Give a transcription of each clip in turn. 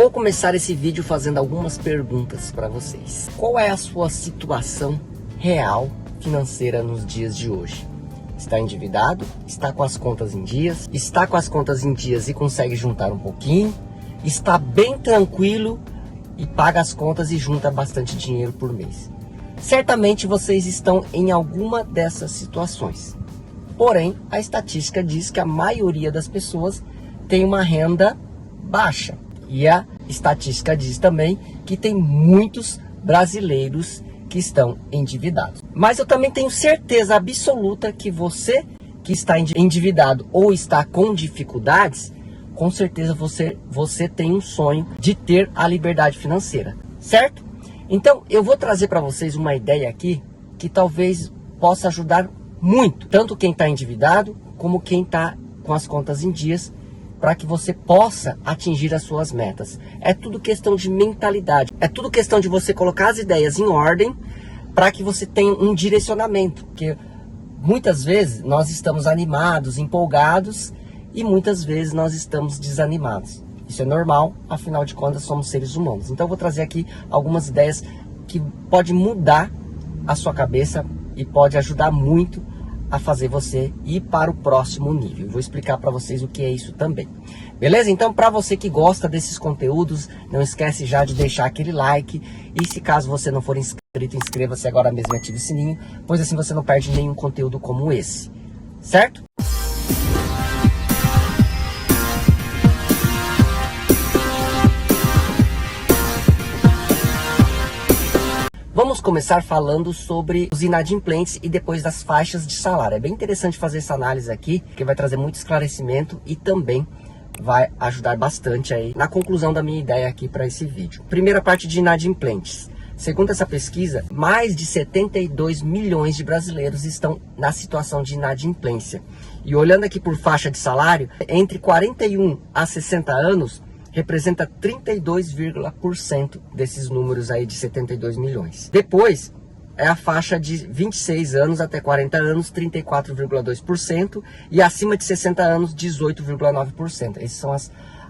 Vou começar esse vídeo fazendo algumas perguntas para vocês. Qual é a sua situação real financeira nos dias de hoje? Está endividado? Está com as contas em dias? Está com as contas em dias e consegue juntar um pouquinho? Está bem tranquilo e paga as contas e junta bastante dinheiro por mês? Certamente vocês estão em alguma dessas situações. Porém, a estatística diz que a maioria das pessoas tem uma renda baixa. E a estatística diz também que tem muitos brasileiros que estão endividados. Mas eu também tenho certeza absoluta que você que está endividado ou está com dificuldades, com certeza você tem um sonho de ter a liberdade financeira, certo? Então eu vou trazer para vocês uma ideia aqui que talvez possa ajudar muito, tanto quem está endividado como quem está com as contas em dias, para que você possa atingir as suas metas. É tudo questão de mentalidade, é tudo questão de você colocar as ideias em ordem para que você tenha um direcionamento, porque muitas vezes nós estamos animados, empolgados e muitas vezes nós estamos desanimados. Isso é normal, afinal de contas somos seres humanos. Então eu vou trazer aqui algumas ideias que pode mudar a sua cabeça e pode ajudar muito a fazer você ir para o próximo nível. Eu vou explicar para vocês o que é isso também. Beleza? Então, para você que gosta desses conteúdos, não esquece já de deixar aquele like. E se caso você não for inscrito, inscreva-se agora mesmo e ative o sininho, pois assim você não perde nenhum conteúdo como esse. Certo? Vamos começar falando sobre os inadimplentes e depois das faixas de salário. É bem interessante fazer essa análise aqui, que vai trazer muito esclarecimento e também vai ajudar bastante aí na conclusão da minha ideia aqui para esse vídeo. Primeira parte de inadimplentes. Segundo essa pesquisa, mais de 72 milhões de brasileiros estão na situação de inadimplência. E olhando aqui por faixa de salário, entre 41 a 60 anos, representa 32,% desses números aí de 72 milhões. Depois é a faixa de 26 anos até 40 anos, 34,2%, e acima de 60 anos, 18,9%. Essas são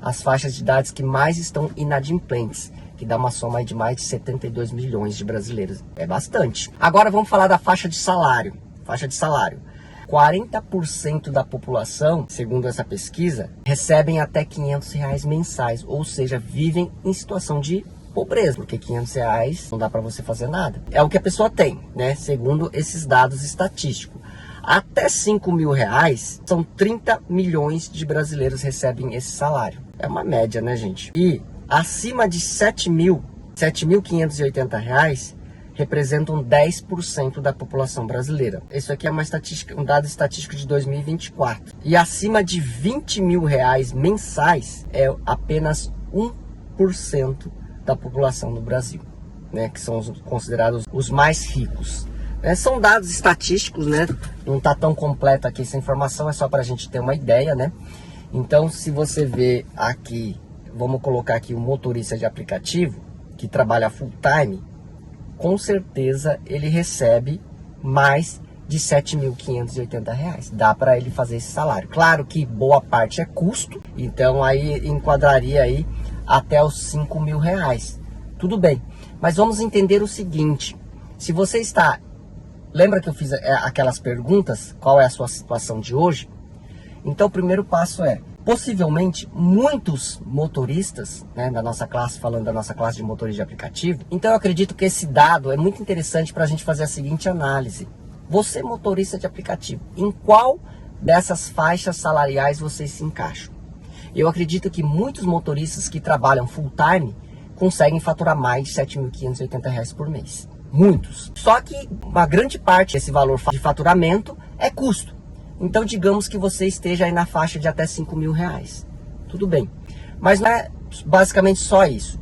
as faixas de idades que mais estão inadimplentes, que dá uma soma aí de mais de 72 milhões de brasileiros. É bastante. Agora vamos falar da faixa de salário. Faixa de salário. 40% da população, segundo essa pesquisa, recebem até R$500 mensais, ou seja, vivem em situação de pobreza, porque R$500 não dá para você fazer nada. É o que a pessoa tem, né? Segundo esses dados estatísticos. Até R$5.000, são 30 milhões de brasileiros recebem esse salário. É uma média, né, gente? E acima de R$7.580, representam 10% da população brasileira. Isso aqui é uma estatística, um dado estatístico de 2024. E acima de R$20.000 mensais é apenas 1% da população do Brasil, né? Que são considerados os mais ricos. São dados estatísticos, né? Não está tão completa aqui essa informação, é só para a gente ter uma ideia, né? Então, se você vê aqui, vamos colocar aqui um motorista de aplicativo que trabalha full time, com certeza ele recebe mais de R$7.580. Dá para ele fazer esse salário. Claro que boa parte é custo, então aí enquadraria aí até os R$5.000. Tudo bem, mas vamos entender o seguinte: se você está... Lembra que eu fiz aquelas perguntas? Qual é a sua situação de hoje? Então o primeiro passo é: possivelmente muitos motoristas, né, da nossa classe, falando da nossa classe de motorista de aplicativo. Então eu acredito que esse dado é muito interessante para a gente fazer a seguinte análise. Você, motorista de aplicativo, em qual dessas faixas salariais você se encaixa? Eu acredito que muitos motoristas que trabalham full time conseguem faturar mais de R$7.580 por mês. Muitos. Só que uma grande parte desse valor de faturamento é custo. Então digamos que você esteja aí na faixa de até R$5.000. Tudo bem. Mas não é basicamente só isso.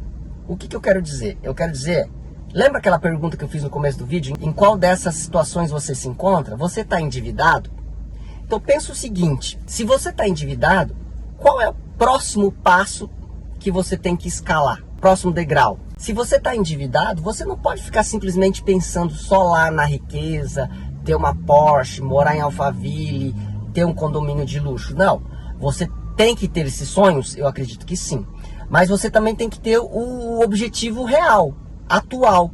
O que eu quero dizer? Eu quero dizer, lembra aquela pergunta que eu fiz no começo do vídeo? Em qual dessas situações você se encontra? Você está endividado? Então pensa o seguinte: se você está endividado, qual é o próximo passo que você tem que escalar? Próximo degrau. Se você está endividado, você não pode ficar simplesmente pensando só lá na riqueza, ter uma Porsche, morar em Alphaville, ter um condomínio de luxo. Não, você tem que ter esses sonhos? Eu acredito que sim. Mas você também tem que ter o objetivo real, atual,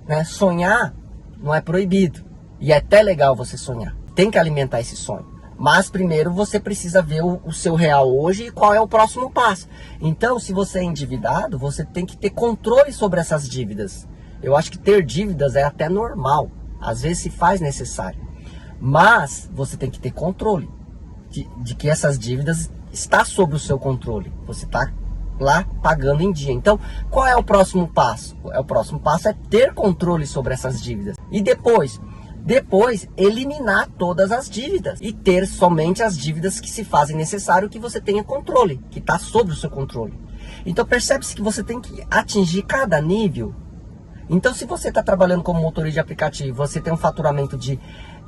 né? Sonhar não é proibido. E é até legal você sonhar. Tem que alimentar esse sonho. Mas primeiro você precisa ver o seu real hoje e qual é o próximo passo. Então, se você é endividado, você tem que ter controle sobre essas dívidas. Eu acho que ter dívidas é até normal. Às vezes se faz necessário. Mas você tem que ter controle de que essas dívidas está sob o seu controle. Você está lá pagando em dia. Então, qual é o próximo passo? O próximo passo é ter controle sobre essas dívidas. E depois eliminar todas as dívidas e ter somente as dívidas que se fazem necessário que você tenha controle, que está sob o seu controle. Então percebe-se que você tem que atingir cada nível. Então se você está trabalhando como motorista de aplicativo, você tem um faturamento de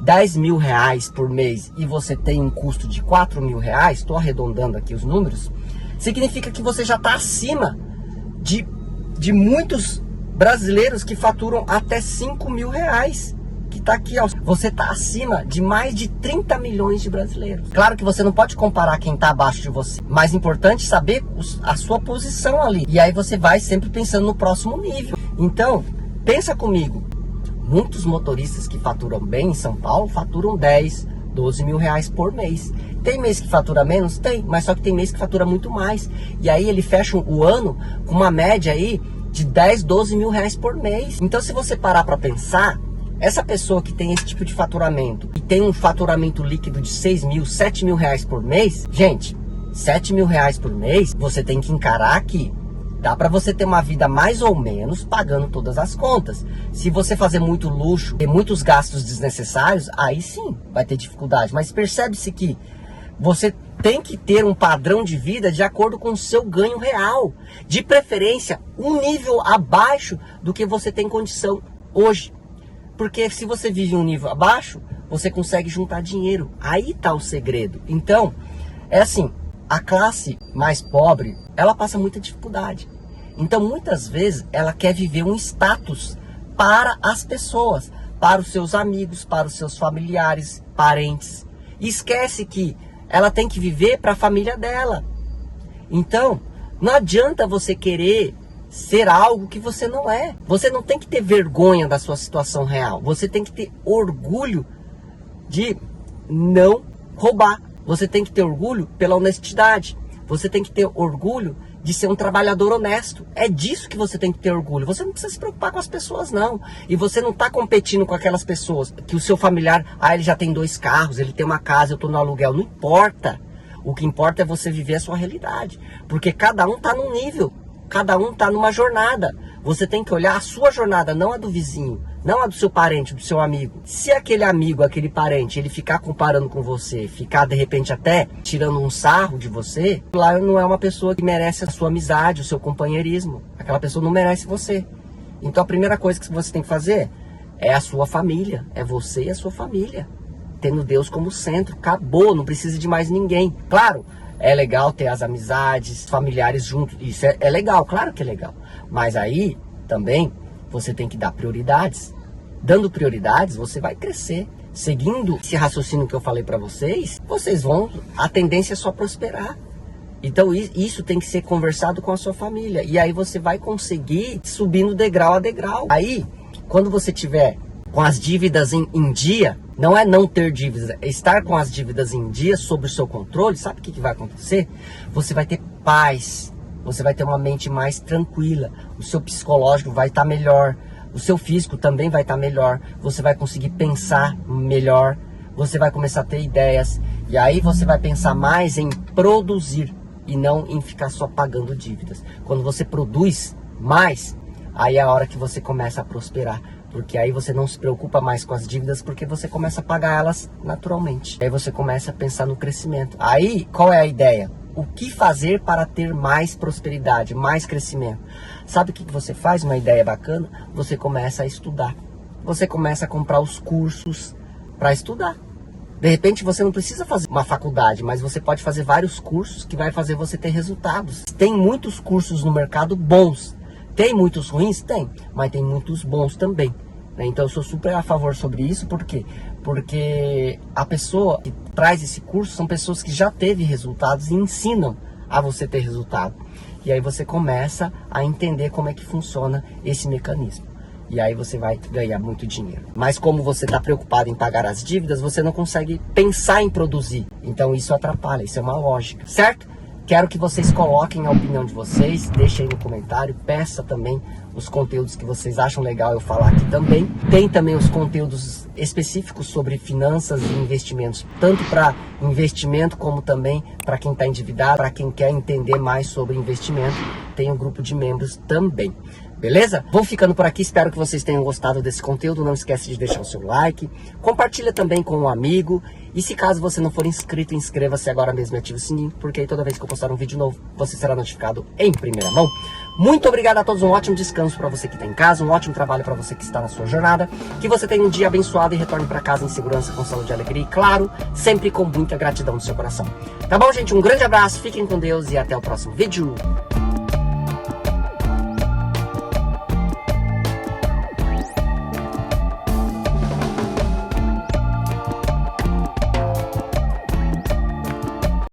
10 mil reais por mês e você tem um custo de 4 mil reais, estou arredondando aqui os números, significa que você já está acima de muitos brasileiros que faturam até 5 mil reais. Que está aqui, ó. Você está acima de mais de 30 milhões de brasileiros. Claro que você não pode comparar quem está abaixo de você, mas é importante saber a sua posição ali. E aí você vai sempre pensando no próximo nível. Então, pensa comigo. Muitos motoristas que faturam bem em São Paulo faturam 10, 12 mil reais por mês. Tem mês que fatura menos? Tem, mas só que tem mês que fatura muito mais. E aí ele fecha o ano com uma média aí de 10, 12 mil reais por mês. Então se você parar para pensar, essa pessoa que tem esse tipo de faturamento e tem um faturamento líquido de 6 mil, 7 mil reais por mês, gente, 7 mil reais por mês, você tem que encarar que dá para você ter uma vida mais ou menos pagando todas as contas. Se você fazer muito luxo, ter muitos gastos desnecessários, aí sim vai ter dificuldade. Mas percebe-se que você tem que ter um padrão de vida de acordo com o seu ganho real. De preferência, um nível abaixo do que você tem condição hoje. Porque se você vive um nível abaixo, você consegue juntar dinheiro. Aí está o segredo. Então, é assim, a classe mais pobre, ela passa muita dificuldade. Então, muitas vezes, ela quer viver um status para as pessoas, para os seus amigos, para os seus familiares, parentes. E esquece que ela tem que viver para a família dela. Então, não adianta você querer ser algo que você não é. Você não tem que ter vergonha da sua situação real. Você tem que ter orgulho de não roubar. Você tem que ter orgulho pela honestidade. Você tem que ter orgulho de ser um trabalhador honesto. É disso que você tem que ter orgulho. Você não precisa se preocupar com as pessoas, não. E você não está competindo com aquelas pessoas que o seu familiar, ele já tem 2 carros, ele tem uma casa, eu estou no aluguel. Não importa. O que importa é você viver a sua realidade. Porque cada um está num nível. Cada um está numa jornada. Você tem que olhar a sua jornada, não a do vizinho, não a do seu parente, do seu amigo. Se aquele amigo, aquele parente, ele ficar comparando com você, ficar de repente até tirando um sarro de você, lá não é uma pessoa que merece a sua amizade, o seu companheirismo. Aquela pessoa não merece você. Então a primeira coisa que você tem que fazer é a sua família. É você e a sua família. Tendo Deus como centro. Acabou, não precisa de mais ninguém. Claro, é legal ter as amizades, familiares juntos. Isso é legal, claro que é legal. Mas aí, também, você tem que dar prioridades. Dando prioridades, você vai crescer. Seguindo esse raciocínio que eu falei para vocês, a tendência é só prosperar. Então, isso tem que ser conversado com a sua família. E aí você vai conseguir subindo degrau a degrau. Aí, quando você tiver com as dívidas em dia, não é não ter dívidas, é estar com as dívidas em dia sob o seu controle. Sabe o que vai acontecer? Você vai ter paz, você vai ter uma mente mais tranquila, o seu psicológico vai estar melhor, o seu físico também vai estar melhor, você vai conseguir pensar melhor, você vai começar a ter ideias, e aí você vai pensar mais em produzir e não em ficar só pagando dívidas. Quando você produz mais, aí é a hora que você começa a prosperar. Porque aí você não se preocupa mais com as dívidas, porque você começa a pagar elas naturalmente. Aí você começa a pensar no crescimento. Aí, qual é a ideia? O que fazer para ter mais prosperidade, mais crescimento? Sabe o que você faz? Uma ideia bacana? Você começa a estudar. Você começa a comprar os cursos para estudar. De repente você não precisa fazer uma faculdade, mas você pode fazer vários cursos que vai fazer você ter resultados. Tem muitos cursos no mercado bons. Tem muitos ruins? Tem, mas tem muitos bons também. Então eu sou super a favor sobre isso, por quê? Porque a pessoa que traz esse curso são pessoas que já teve resultados e ensinam a você ter resultado. E aí você começa a entender como é que funciona esse mecanismo. E aí você vai ganhar muito dinheiro. Mas como você está preocupado em pagar as dívidas, você não consegue pensar em produzir. Então isso atrapalha, isso é uma lógica, certo? Quero que vocês coloquem a opinião de vocês, deixem aí no comentário, peça também os conteúdos que vocês acham legal eu falar aqui também. Tem também os conteúdos específicos sobre finanças e investimentos, tanto para investimento como também para quem está endividado, para quem quer entender mais sobre investimento. Tem um grupo de membros também. Beleza? Vou ficando por aqui, espero que vocês tenham gostado desse conteúdo. Não esquece de deixar o seu like, compartilha também com um amigo. E se caso você não for inscrito, inscreva-se agora mesmo e ative o sininho, porque aí toda vez que eu postar um vídeo novo, você será notificado em primeira mão. Muito obrigado a todos, um ótimo descanso para você que está em casa, um ótimo trabalho para você que está na sua jornada. Que você tenha um dia abençoado e retorne para casa em segurança, com saúde e alegria. E claro, sempre com muita gratidão no seu coração. Tá bom, gente? Um grande abraço, fiquem com Deus e até o próximo vídeo.